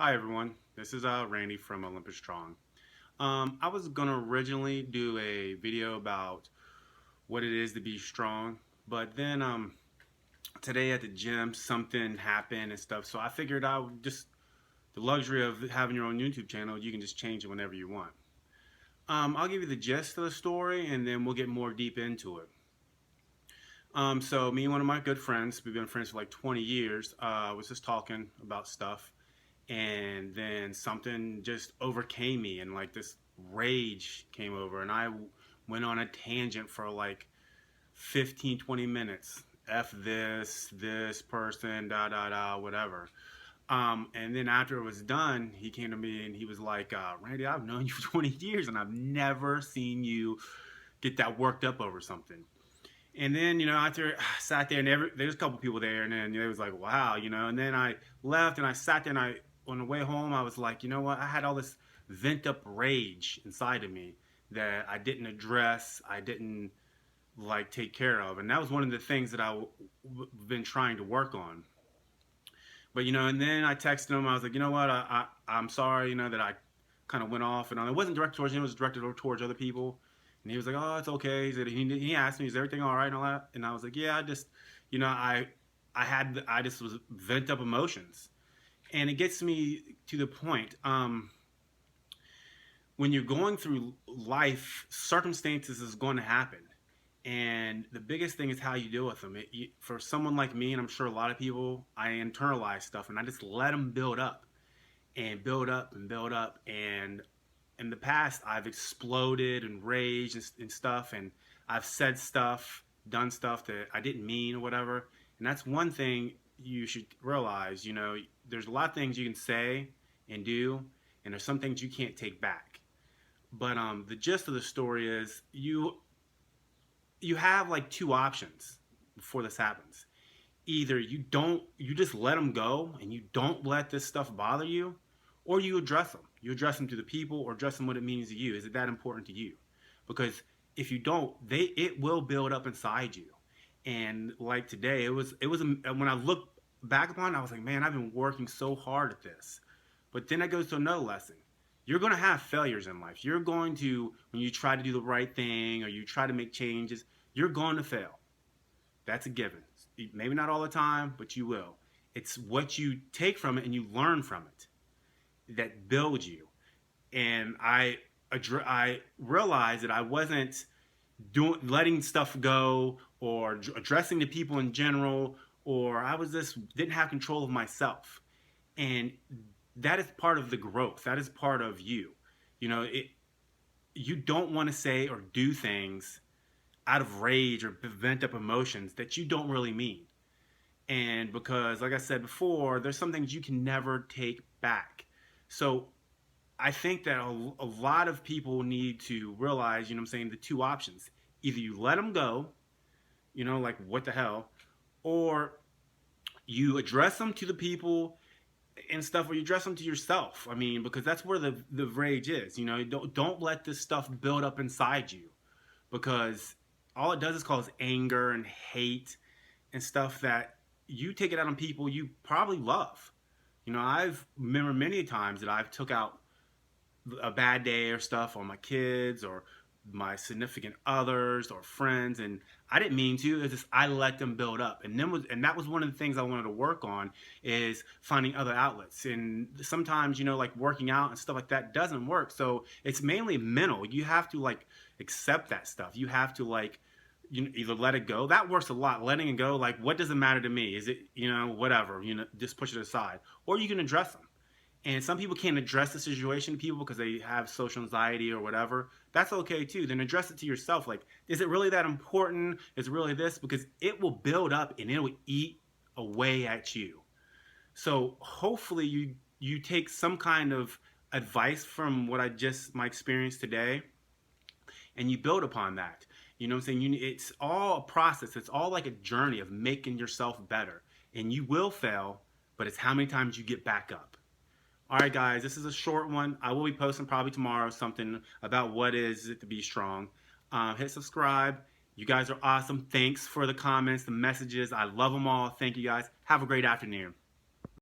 Hi everyone, this is Randy from Olympus Strong. I was gonna originally do a video about what it is to be strong, but then today at the gym something happened and stuff, so I figured I would just the luxury of having your own YouTube channel, you can just change it whenever you want. I'll give you the gist of the story and then we'll get more deep into it. So me and one of my good friends, we've been friends for like 20 years, was just talking about stuff and then something just overcame me and like this rage came over and I went on a tangent for like 15-20 minutes. F this person, da da da, whatever. And then after it was done, he came to me and he was like, Randy, I've known you for 20 years and I've never seen you get that worked up over something. And then, after I sat there and there's a couple people there and then it was like, wow, and then I left and I sat there and on the way home, I was like, you know what? I had all this vent up rage inside of me that I didn't address, I didn't like take care of. And that was one of the things that I've been trying to work on. But, and then I texted him, I was like, you know what? I'm sorry, that I kind of went off and it wasn't directed towards him, it was directed towards other people. And he was like, "Oh, it's okay." He asked me, "Is everything all right?" and all that. And I was like, "Yeah, I just, I just was vent up emotions." And it gets me to the point. When you're going through life, circumstances is going to happen, and the biggest thing is how you deal with them. For someone like me, and I'm sure a lot of people, I internalize stuff, and I just let them build up and build up and build up, and in the past I've exploded and raged and stuff, and I've said stuff, done stuff that I didn't mean or whatever. And that's one thing you should realize. There's a lot of things you can say and do, and there's some things you can't take back. But the gist of the story is you have like two options before this happens. Either you just let them go and you don't let this stuff bother you, or you address them. You address them to the people or address them what it means to you. Is it that important to you? Because if you don't, it will build up inside you. And like today, it was when I look back upon it, I was like, man, I've been working so hard at this. But then it goes to another lesson. You're going to have failures in life. You're going to, when you try to do the right thing or you try to make changes, you're going to fail. That's a given. Maybe not all the time, but you will. It's what you take from it and you learn from it that builds you. And I realized that I wasn't letting stuff go or addressing the people in general, or I was just didn't have control of myself. And that is part of the growth. That is part of you. You don't want to say or do things out of rage or vent up emotions that you don't really mean. And because, like I said before, there's some things you can never take back. So I think that a lot of people need to realize, I'm saying, the two options. Either you let them go, like what the hell, or you address them to the people and stuff, or you address them to yourself. I mean, because that's where the rage is. Don't let this stuff build up inside you, because all it does is cause anger and hate and stuff that you take it out on people you probably love. I've remember many times that I've took out a bad day or stuff on my kids or my significant others or friends, and I didn't mean to. It's just I let them build up, and that was one of the things I wanted to work on, is finding other outlets. And sometimes, like working out and stuff like that doesn't work, so it's mainly mental. You have to like accept that stuff. You have to like either let it go. That works a lot. Letting it go, like, what does it matter to me? Is it, whatever, just push it aside. Or you can address them. And some people can't address the situation to people because they have social anxiety or whatever. That's okay too. Then address it to yourself. Like, is it really that important? Is it really this? Because it will build up and it will eat away at you. So hopefully you take some kind of advice from my experience today, and you build upon that. You know what I'm saying? It's all a process. It's all like a journey of making yourself better. And you will fail, but it's how many times you get back up. All right, guys, this is a short one. I will be posting probably tomorrow something about what is it to be strong. Hit subscribe. You guys are awesome. Thanks for the comments, the messages. I love them all. Thank you, guys. Have a great afternoon.